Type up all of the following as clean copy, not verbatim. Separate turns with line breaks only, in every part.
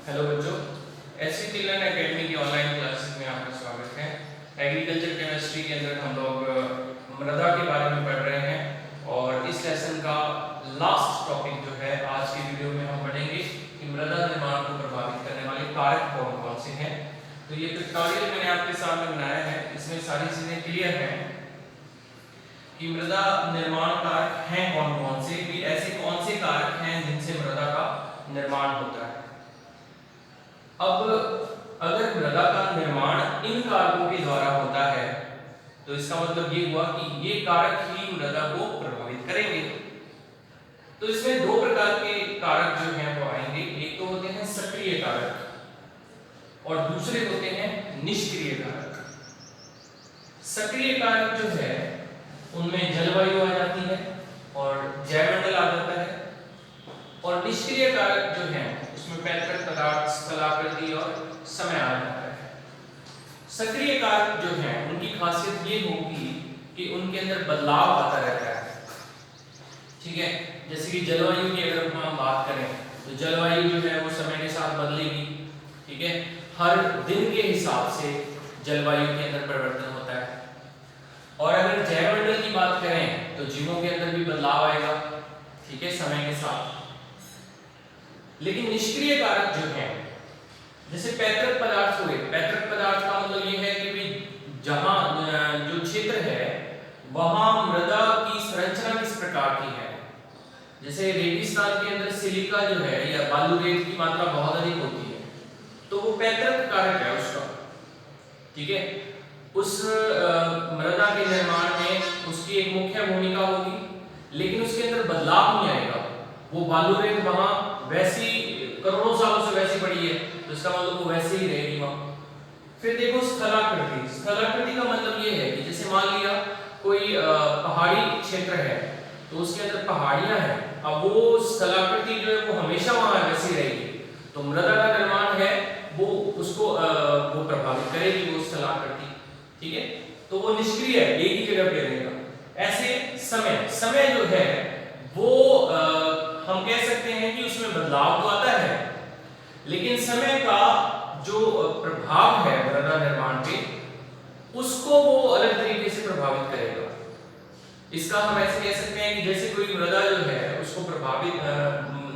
Hello बच्चों, SC children academy की online classes में आपका स्वागत है। एग्रीकल्चर केमिस्ट्री के अंदर हम लोग मृदा के बारे में पढ़ रहे हैं और इस लेसन का लास्ट टॉपिक जो है आज की वीडियो में हम पढ़ेंगे कि मृदा निर्माण को प्रभावित करने वाले कारक कौन कौन से हैं। तो ये पिक्टोरियल मैंने आपके सामने बनाया है, इसमें सारी चीजें क्लियर हैं कि मृदा निर्माण कारक हैं कौन कौन से, कि ऐसे कौन से कारक हैं जिनसे मृदा का निर्माण होता है। अब अगर मृदा का निर्माण इन कारकों के द्वारा होता है तो इसका मतलब ये हुआ कि ये कारक ही मृदा को प्रभावित करेंगे। तो इसमें दो प्रकार के कारक जो हैं वो आएंगे, एक तो होते हैं सक्रिय कारक और दूसरे होते हैं निष्क्रिय कारक। सक्रिय कारक जो है उनमें जलवायु आ जाती है और जैवमंडल आ जाता है, और निष्क्रिय कारक जो है उसमें पैतृक पदार्थ, स्थलाकृति और समय आ जाता है। सक्रिय कारक जो है उनकी खासियत ये होगी कि उनके अंदर बदलाव आता रहता है। ठीक है, जैसे कि जलवायु की अगर हम बात करें तो जलवायु जो है वो समय के साथ बदलेगी। ठीक है, हर दिन के हिसाब से जलवायु के अंदर परिवर्तन होता है। और अगर जैवमंडल की बात करें तो जीवों के अंदर भी बदलाव आएगा, ठीक है, समय के साथ। लेकिन निष्क्रिय कारक जो है, जैसे पैतृक पदार्थ हुए, पैतृक पदार्थ का मतलब ये है कि भाई जहां जो क्षेत्र है वहां मृदा की संरचना किस प्रकार की है। जैसे रेगिस्तान के अंदर सिलिका जो है या बालू रेत की मात्रा बहुत अधिक होती है, तो वो पैतृक कारक है उसका। ठीक है, उस मृदा के निर्माण में उसकी एक मुख्य भूमिका होगी, लेकिन उसके अंदर बदलाव नहीं आएगा। वो बालू रेत वहां वैसी करोड़ों सालों से वैसी पड़ी है, तो इसका मतलब वो वैसे ही रहेगी वहां। फिर देखो स्थलाकृति। स्थलाकृति का मतलब ये है कि जैसे मान लिया कोई पहाड़ी क्षेत्र है तो उसके अंदर पहाड़ियां हैं, अब वो स्थलाकृति जो है वो हमेशा वहां वैसी रहेगी, तो मृदा का निर्माण है वो उसको वो प्रभावित करेगी वो स्थलाकृति। ठीक है, तो वो निष्क्रिय है, एक ही जगह पे रहेगा। ऐसे समय जो है वो हम कह सकते हैं कि उसमें बदलाव तो आता है, लेकिन समय का जो प्रभाव है मृदा निर्माण पे उसको वो अलग तरीके से प्रभावित करेगा। इसका हम ऐसे कह सकते हैं कि जैसे कोई मृदा जो है उसको प्रभावित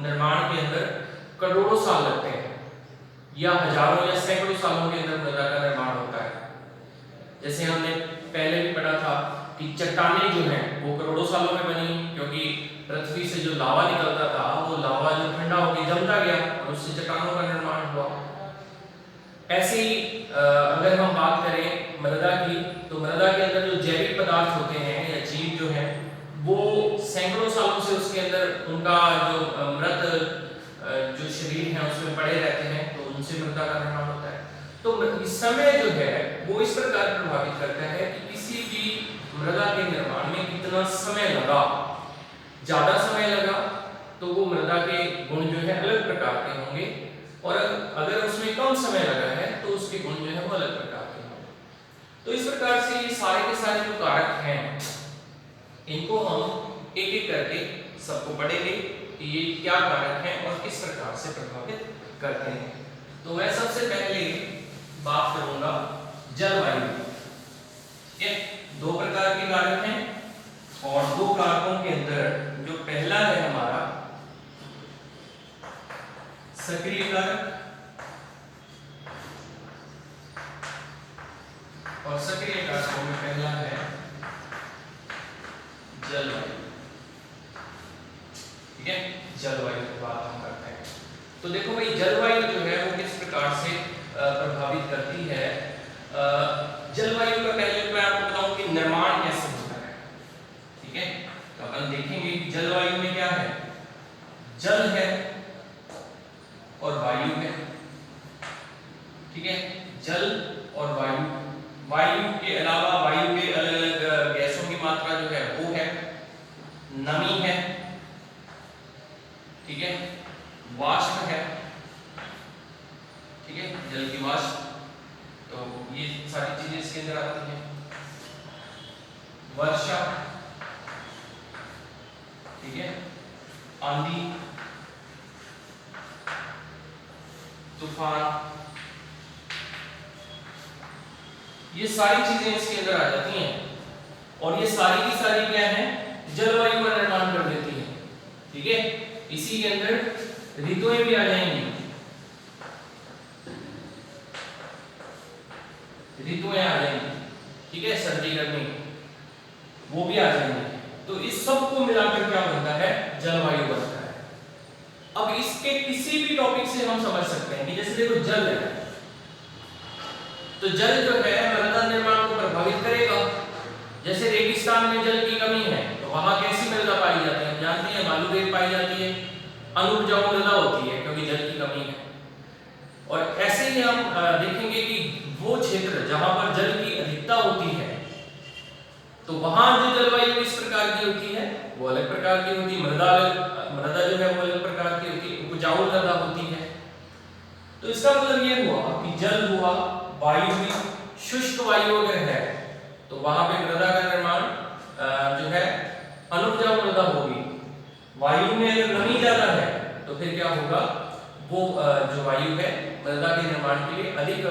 निर्माण के अंदर करोड़ों साल लगते हैं या हजारों या सैकड़ों सालों के अंदर मृदा का निर्माण होता है। जैसे हमने पहले भी पढ़ा था कि चट्टानें जो हैं वो करोड़ों सालों में बनी, क्योंकि पृथ्वी से जो लावा निकलता था वो लावा जो ठंडा होकर जमता गया और उससे चट्टानों का निर्माण हुआ। ऐसे ही अगर हम बात करें मृदा की, तो मृदा के अंदर जो जैविक पदार्थ होते हैं या जीव जो हैं वो सैकड़ों सालों से उसके अंदर उनका जो मृत जो शरीर है उसमें पड़े रहते हैं, तो उनसे मृदा का निर्माण होता है। तो समय जो है वो इस प्रकार प्रभावित करता है कि किसी भी मृदा के निर्माण में कितना समय लगा। ज्यादा समय लगा तो वो मृदा के गुण जो है अलग प्रकार के होंगे, और अगर उसमें कम समय लगा है तो उसके गुण जो है वो अलग प्रकार के होंगे। तो इस प्रकार से ये सारे के सारे जो कारक हैं इनको हम एक एक करके सबको पढ़ेंगे कि ये क्या कारक हैं और किस प्रकार से प्रभावित करते हैं। तो मैं सबसे पहले बात करूंगा जलवायु। ठीक है, दो प्रकार के कारक हैं और दो कारकों के अंदर जो पहला है हमारा सक्रिय कारक, और सक्रिय कारकों में पहला है जलवायु। ठीक है, जलवायु की बात हम करते हैं। तो देखो भाई जलवायु जो है वो किस प्रकार से प्रभावित करती है। जलवायु का पहले मैं आपको बताऊं कि निर्माण कैसे होता है। ठीक है, तो अपन देखेंगे कि जलवायु में क्या है, जल है और वायु है। ठीक है, जल और वायु, वायु के अलावा वायु के अलग अलग गैसों की मात्रा जो है वो है, नमी है, ठीक है, वाष्प है, ठीक है, जल की वाष्प, तो ये सारी चीजें इसके अंदर आती हैं। वर्षा, ठीक है, आंधी, तूफान, ये सारी चीजें इसके अंदर आ जाती हैं और ये सारी की सारी क्या है, जलवायु का निर्माण कर देती है। ठीक है, इसी के अंदर ऋतुएं भी आ जाएंगी, ऋतुएं आ जाएंगी। ठीक है, सर्दी गर्मी वो भी आ जाएंगी। तो इस सब को मिलाकर क्या बनता है, जलवायु बनता है। अब इसके किसी भी टॉपिक से हम समझ सकते हैं कि जैसे देखो जल है, तो जल जो है मृदा निर्माण को प्रभावित करेगा। जैसे रेगिस्तान में जल की कमी है तो वहां कैसी मृदा पाई जाती है, हम जानते हैं बालू रेत पाई जाती है, अनुपजाऊ मृदा होती है क्योंकि जल की कमी है। और ऐसे ही हम देखेंगे कि वो क्षेत्र जहां पर जल की अधिकता होती है तो वहां जो जलवायु इस प्रकार की होती है वो अलग प्रकार की होती है, मृदा जो है वो अलग प्रकार की होती है, उपजाऊ मृदा होती है। तो इसका मतलब ये हुआ कि जल हुआ, वायु हुई, शुष्क वायु अगर है तो वहां पे मृदा का निर्माण जो है अनुपजाऊ मृदा होगी। वायु में अगर नमी ज्यादा है तो फिर क्या होगा, वो जो वायु है मृदा के निर्माण के लिए अधिक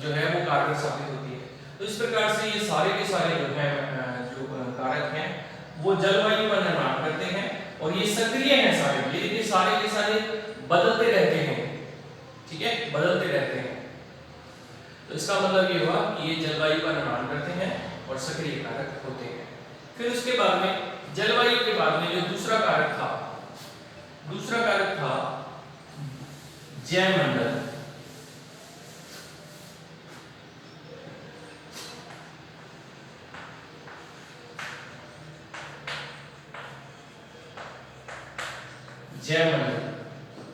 जो है वो कारगर साबित होती है। तो इस प्रकार से ये सारे के सारे जो है जो कारक हैं वो जलवायु का निर्माण करते हैं और ये सक्रिय हैं सारे, ये सारे के सारे बदलते रहते हैं। ठीक है, बदलते रहते हैं। तो इसका मतलब ये हुआ कि ये जलवायु का निर्माण करते हैं और सक्रिय कारक होते हैं। फिर उसके बाद में जलवायु के बाद में जो दूसरा कारक था, दूसरा कारक था जैवमंडल। जैवमंडल,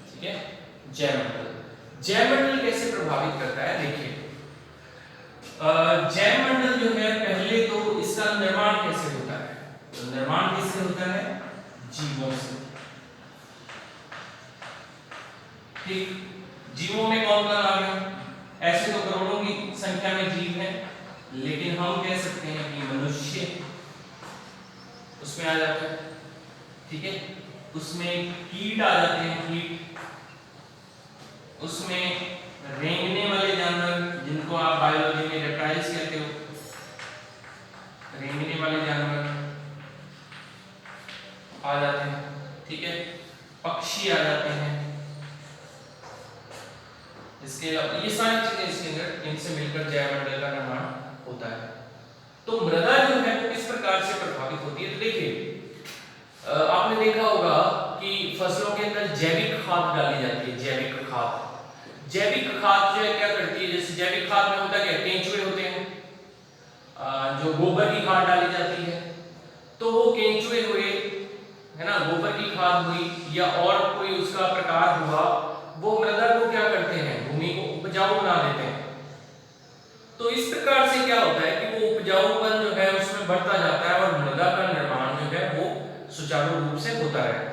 ठीक है, जैवमंडल। जैवमंडल कैसे प्रभावित करता है, देखिए जैवमंडल जो है पहले तो इसका निर्माण कैसे होता है, तो निर्माण किससे होता है, जीवों से। ठीक, जीवों में कौन कौन आ गया, ऐसे तो करोड़ों की संख्या में जीव हैं, लेकिन हम कह सकते हैं कि मनुष्य उसमें आ जाता है। ठीक है, उसमें कीट आ जाते हैं, कीट, उसमें रेंगने वाले जानवर जिनको आप बायोलॉजी में रेप्टाइल्स कहते हो, रेंगने वाले जानवर आ जाते हैं। ठीक है, पक्षी आ जाते हैं, इसके ये सारी चीजें इसके अंदर, इनसे मिलकर जैवमंडल का निर्माण होता है। तो मृदा जो है वो किस प्रकार से प्रभावित होती है, तो देखिए आपने देखा होगा कि फसलों के अंदर जैविक खाद डाली जाती है, जैविक खाद। जैविक खाद जो है क्या करती है, जैसे जैविक खाद में होता क्या, केंचुए होते हैं, जो गोबर की खाद डाली जाती है, तो वो केंचुए हुए है ना, गोबर की खाद हुई या और कोई उसका प्रकार हुआ, वो मृदा को क्या करते हैं, भूमि को उपजाऊ बना देते हैं। तो इस प्रकार से क्या होता है कि वो उपजाऊपन जो है उसमें बढ़ता जाता है और मृदा का निर्माण जो है वो सुचारू रूप से होता रहता है।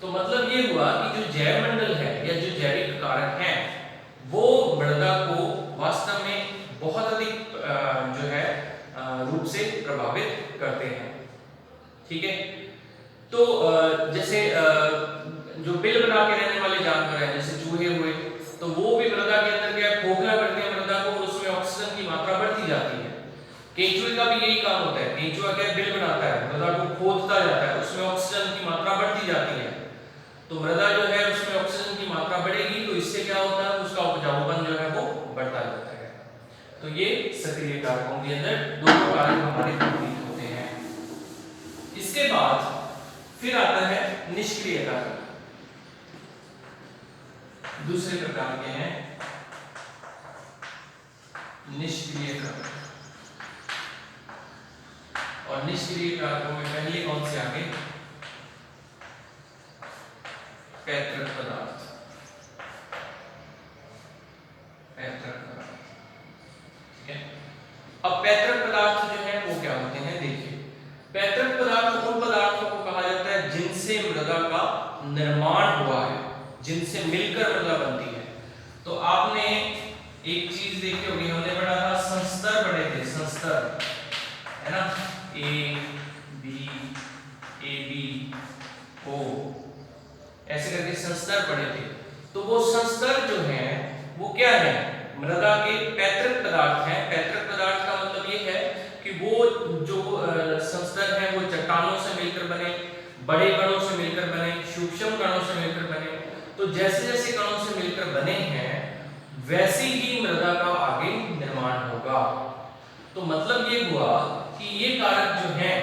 तो मतलब ये हुआ कि जो जैवमंडल है या जो जैविक कारक हैं वो मृदा को वास्तव में बहुत अधिक जो है रूप से प्रभावित करते हैं। ठीक है, तो जैसे जो बिल बना के रहने वाले जानवर हैं जैसे चूहे हुए, तो वो भी मृदा के अंदर क्या खोखला करते हैं मृदा को और उसमें ऑक्सीजन की मात्रा बढ़ती जाती है। केंचुए का भी यही काम होता है, केंचुआ क्या बिल बनाता है, मृदा को खोदता जाता है, उसमें ऑक्सीजन की मात्रा बढ़ती जाती है। तो मृदा जो है उसमें ऑक्सीजन की मात्रा बढ़ेगी तो इससे क्या होता है, उसका उपजाऊपन जो है वो बढ़ता जाता है। तो ये सक्रिय कारकों के अंदर दो कारक हमारे प्रभावित होते हैं। इसके बाद फिर आता है निष्क्रिय कारक। दूसरे प्रकार के हैं निष्क्रिय कारक, और निष्क्रिय कारकों में पहले कौन से आगे, पैतृक पदार्थ, पैतृक पदार्थ। ठीक है, अब पैतृक पदार्थ जो है वो क्या होते हैं, देखिए पैतृक पदार्थ उन पदार्थों को कहा जाता है जिनसे मृदा का निर्माण हुआ है, जिनसे मिलकर मृदा बनती है। तो आपने एक चीज देखी होगी, हमने पढ़ा था संस्तर पढ़े थे, संस्तर है ना, ए बी ओ ऐसे करके संस्तर पढ़े थे। तो वो संस्तर जो है वो क्या है, मृदा के पैतृक पदार्थ हैं। पैतृक पदार्थ का मतलब ये है कि वो जो संस्तर हैं वो चट्टानों से मिलकर बने, बड़े कणों से मिलकर बने, सूक्ष्म कणों से मिलकर बने। तो जैसे जैसे कणों से मिलकर बने हैं वैसे ही मृदा का आगे निर्माण होगा। तो मतलब ये हुआ कि ये कारक जो हैं,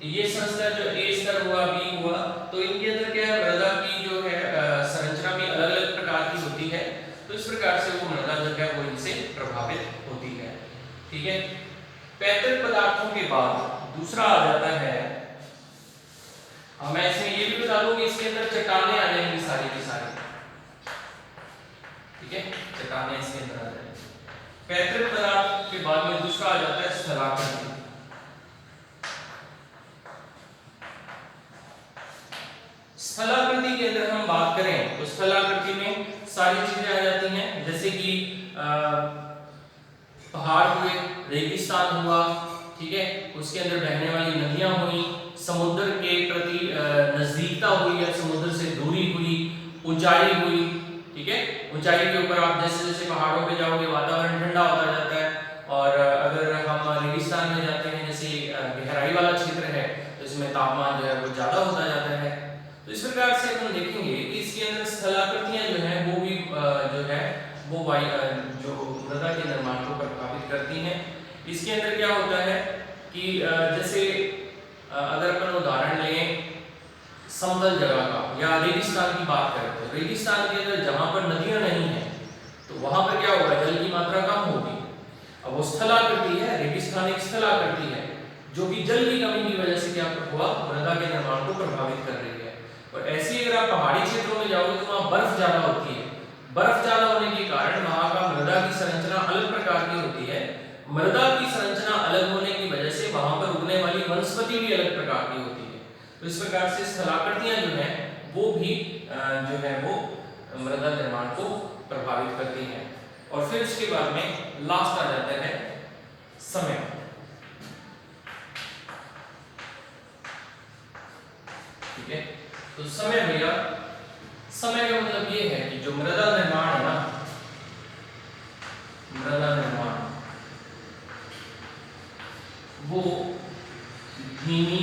ये संस्तर जो ए स्तर हुआ, बी हुआ, तो इनके अंदर क्या है, मृदा की जो है संरचना भी अलग अलग प्रकार की होती है। तो इस प्रकार से वो मृदा जो है वो इनसे प्रभावित होती है। ठीक है। पैतृक पदार्थों के बाद दूसरा आ जाता है, मैं इसमें ये भी बता दूं कि इसके अंदर चट्टानें आ जाएंगी सारी की सारी। ठीक है, चट्टानें इसके अंदर आ जाएंगी। पैतृक पदार्थ के बाद में दूसरा आ जाता है स्थलाकृति। स्थलाकृति के अंदर हम बात करें तो स्थलाकृति में सारी चीजें आ जाती हैं, जैसे कि पहाड़ हुए, रेगिस्तान हुआ, ठीक है, उसके अंदर बहने वाली नदियां हुई, समुद्र के प्रति नजदीकता हुई या समुद्र से दूरी हुई, ऊंचाई हुई। ठीक है, ऊंचाई के ऊपर आप जैसे जैसे पहाड़ों पे जाओगे वातावरण ठंडा होता जाता है, और अगर हम रेगिस्तान में जाते हैं, जैसे गहराई वाला क्षेत्र है, तो इसमें तापमान जो है वो ज्यादा होता जाता है। तो इस प्रकार से हम देखेंगे कि इसके अंदर स्थलाकृतियां जो हैं वो भी जो है वो जो मृदा के निर्माण को प्रभावित करती हैं। इसके अंदर क्या होता है कि जैसे अगर अपन उदाहरण लें समतल जगह का या रेगिस्तान की बात करें, तो रेगिस्तान के अंदर जहां पर नदियां नहीं है तो वहां पर क्या होगा, जल की मात्रा कम होगी। अब वो स्थलाकृति है, रेगिस्तान एक स्थलाकृति है जो कि जल की कमी की वजह से क्या हुआ, मृदा के निर्माण को प्रभावित कर रही है। और ऐसे ही अगर आप पहाड़ी क्षेत्रों में जाओगे तो वहां बर्फ ज्यादा होती है। बर्फ ज्यादा होने के कारण वहां का मृदा की संरचना अलग प्रकार की होती है। मृदा की संरचना अलग होने की वजह से वहां पर उगने वाली वनस्पति भी अलग प्रकार की होती है। तो इस प्रकार से स्थलाकृतियां जो हैं वो भी जो है वो मृदा निर्माण को प्रभावित करती हैं। और फिर उसके बाद में लास्ट आ जाता है समय। ठीक है, तो समय भैया, समय का मतलब ये है कि जो मृदा निर्माण है ना, मृदा निर्माण वो धीमी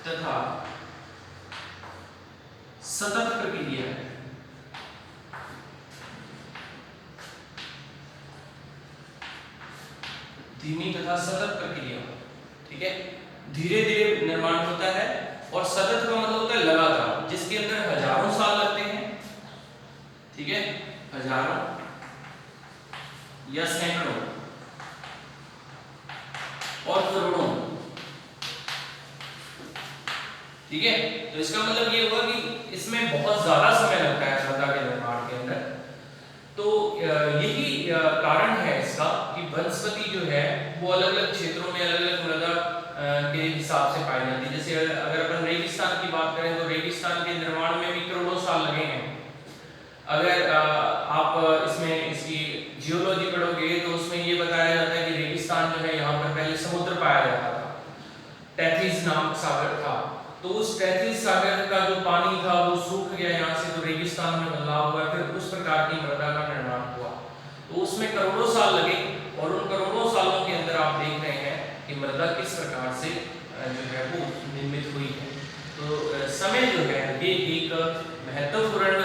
तथा सतत प्रक्रिया है। धीमी तथा सतत प्रक्रिया, ठीक है, धीरे धीरे निर्माण होता है। और सतत का मतलब होता है लगातार, जिसके अंदर हजारों साल लगते हैं। ठीक है, हजारों या सैकड़ों और करोड़ों। ठीक है, तो इसका मतलब ये हुआ कि इसमें बहुत ज्यादा समय लगता है मृदा के निर्माण के अंदर। तो यही कारण है इसका कि वनस्पति जो है वो अलग अलग क्षेत्रों में अलग अलग मृदा के हिसाब से पाई जाती है। जैसे अगर अपन रेगिस्तान की बात करें तो रेगिस्तान के निर्माण में भी करोड़ों साल लगे हैं। अगर आप इसमें इसकी जियोलॉजी पढ़ोगे तो उसमें ये बताया जाता है कि रेगिस्तान जो है यहाँ पर पहले समुद्र पाया जाता था, टेथिस नाम सागर था। तो उस टेथिस सागर का जो पानी था वो सूख गया यहाँ से, तो रेगिस्तान में बदलाव हुआ, फिर उस प्रकार की मृदा का निर्माण हुआ। तो उसमें करोड़ों साल लगे, और उन करोड़ों सालों के अंदर आप देख रहे हैं कि मृदा किस प्रकार से जो है वो निर्मित हुई है। तो समय जो है ये एक महत्वपूर्ण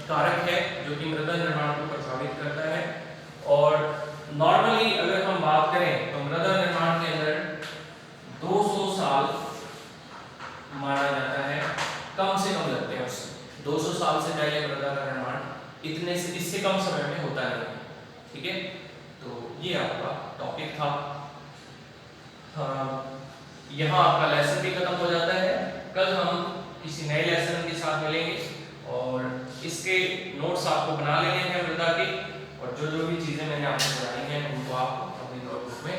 कारक है जो कि मृदा निर्माण को प्रभावित करता है। और नॉर्मली अगर हम बात करें तो मृदा निर्माण के अंदर 200 साल माना जाता है, कम से कम लगते हैं उससे। 200 साल से पहले मृदा का निर्माण इतने से इससे कम समय में होता नहीं। ठीक है, तो ये आपका टॉपिक था। यहाँ आपका लेसन भी खत्म हो जाता है। कल हम किसी नए लेसन के साथ मिलेंगे और इसके नोट्स आपको बना लेने हैं मृदा के, और जो जो भी चीजें मैंने आपको बताई हैं उनको आप अपने नोटबुक में